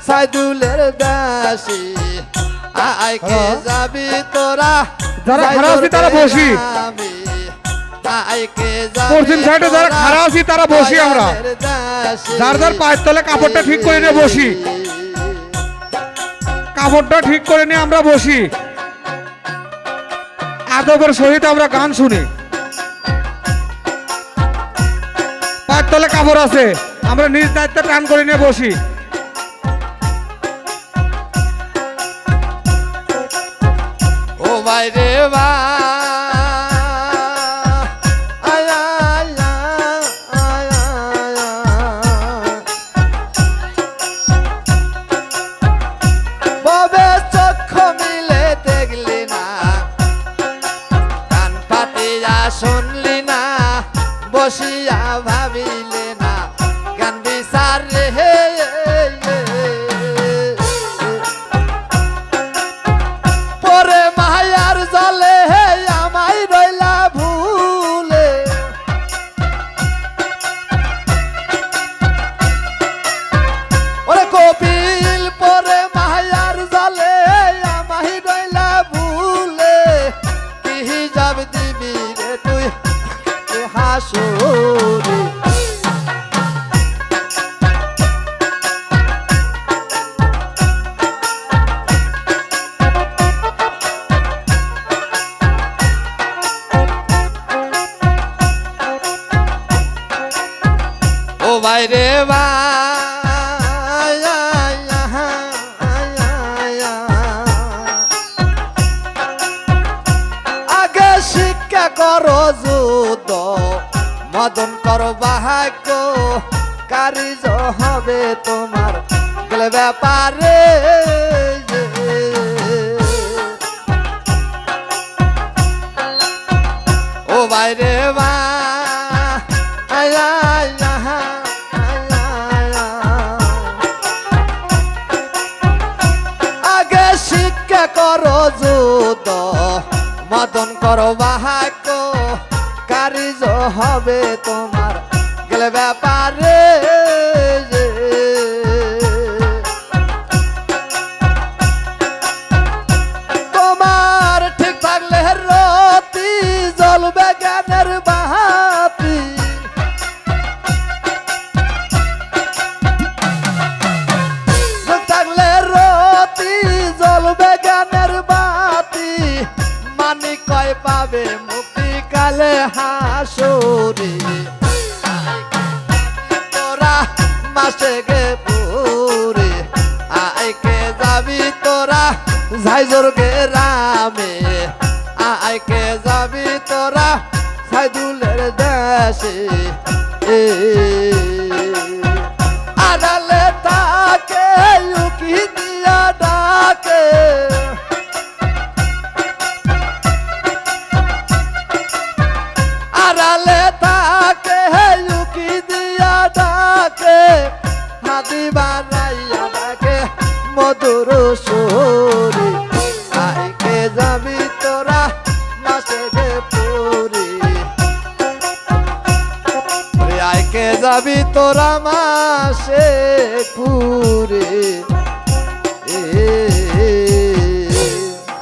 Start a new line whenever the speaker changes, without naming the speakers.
সাইদুলের দেশে আইকে যাবি তোরা
যারা খারাপ আছি তারা বসি পশ্চিম সাইডে যারা খারাপ আছি তারা বসি আমরা যার যার পায়ের তলে কাপড়টা ঠিক করে নিয়ে বসি কাপড়টা ঠিক করে নিয়ে আমরা বসি আদবের সহিত আমরা গান শুনি পায়ের তলে কাপড় আছে আমরা নিজ দায়িত্বে টান করে নিয়ে বসি
ও ভাই রে ভাই শুনলি না বসিয়া ভাবিলে না গান বিচার রে পরে মায়ার জলে আমায় রইলা ভুলে ওরে কপিল পরে মায়ার জলে আমায় রইলা ভুলে কি হিজাব দিবি রে তুই হাসুরে ও ভাই রে ভাই আগে শিক্ষা করো যুদ্ধ মদন করো বাহাক্য কারিজ হবে তোমার গেলে ব্যাপারে ও ভাই রে ভাই আগে শিক্ষা করো যুদ্ধ মদন করো বাহাক্য কারিজ হবে তোমার গেলে ব্যাপারে তোমার ঠিক থাকলে রতি জ্বলবে জ্ঞানের বাতি থাকলে রতি জ্বলবে জ্ঞানের বাতি মানি কয় পাবে মুক্তি কালে হাসুরে তোরা মাসে গে পুরে আইকে যাবি তোরা ঝাইজোর গে রামে আইকে যাবি তোরা সাইদুলের দেশে আড়ালে তাকে উকি দিয়া ডাকে আড়ালে তাকে উকি দিয়া ডাকে হাতি বানাইয়া ডাকে মধুর সুরে আইকে যাবি তোরা মাসে গে পুরে আইকে যাবি তোরা মাসে পুরে